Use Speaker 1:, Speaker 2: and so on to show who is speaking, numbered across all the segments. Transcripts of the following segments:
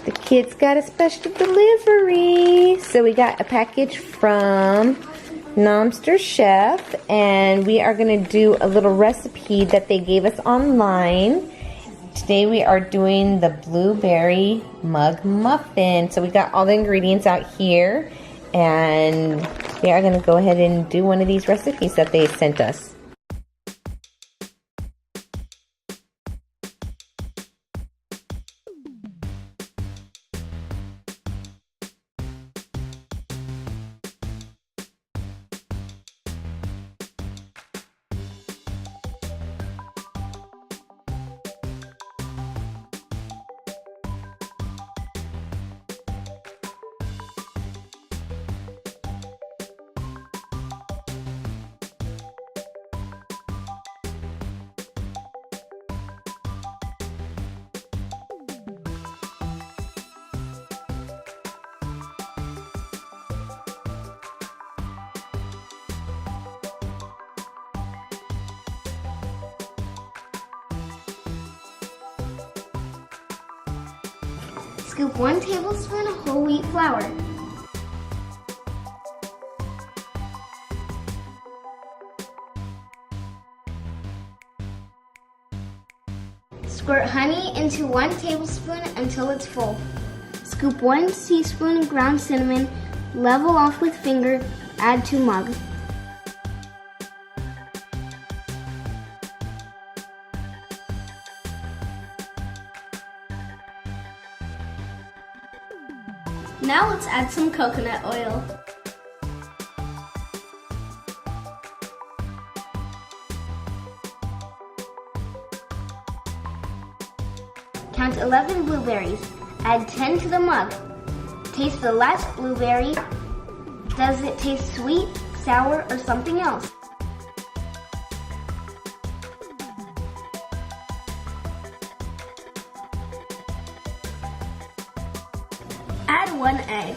Speaker 1: The kids got a special delivery. So we got a package from Nomster Chef, and we are going to do a little recipe that they gave us online. Today we are doing the blueberry mug muffin. So we got all the ingredients out here, and we are going to go ahead and do one of these recipes that they sent us.
Speaker 2: Scoop 1 tablespoon of whole wheat flour. Squirt honey into 1 tablespoon until it's full. Scoop 1 teaspoon ground cinnamon, level off with finger, add to mug. Now let's add some coconut oil. Count 11 blueberries. Add 10 to the mug. Taste the last blueberry. Does it taste sweet, sour, or something else? Add 1 egg.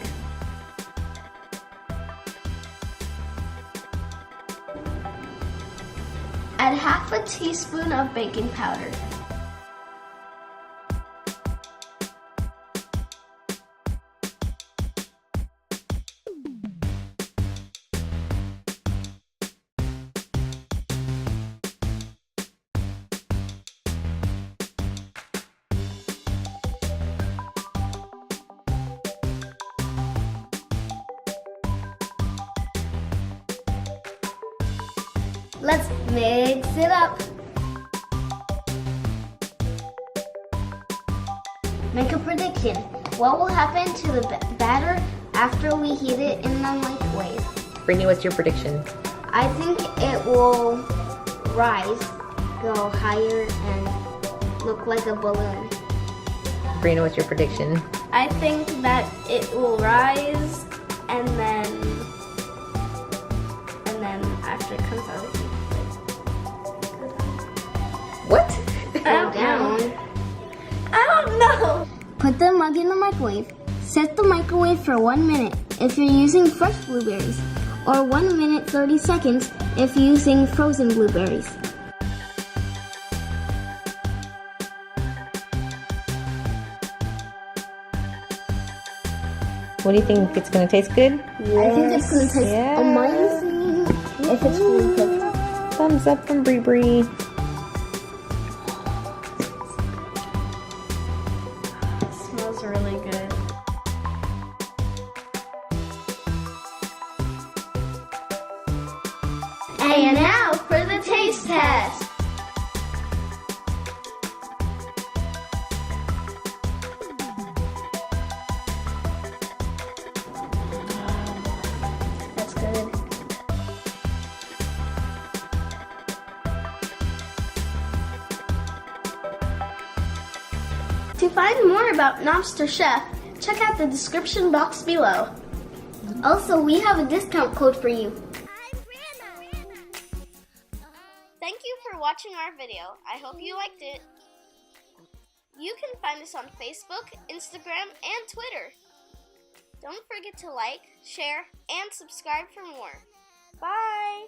Speaker 2: Add half a teaspoon of baking powder. Let's mix it up. Make a prediction. What will happen to the batter after we heat it in the microwave?
Speaker 1: Brittany, what's your prediction?
Speaker 2: I think it will rise, go higher, and look like a balloon.
Speaker 1: Brina, what's your prediction?
Speaker 2: I think that it will rise, and then after it comes out of the heat.
Speaker 1: What?
Speaker 2: Go down. I don't know. Put the mug in the microwave. Set the microwave for 1 minute if you're using fresh blueberries, or 1 minute 30 seconds if you're using frozen blueberries.
Speaker 1: What do you think? It's going to taste good?
Speaker 2: Yes. I think it's going to taste amazing if it's fully cooked.
Speaker 1: Thumbs up from Bree Bree.
Speaker 2: Smells really good. And now for the taste test. That's good. To find more about Nomster Chef, check out the description box below. Also, we have a discount code for you. Thank you for watching our video. I hope you liked it. You can find us on Facebook, Instagram, and Twitter. Don't forget to like, share, and subscribe for more. Bye!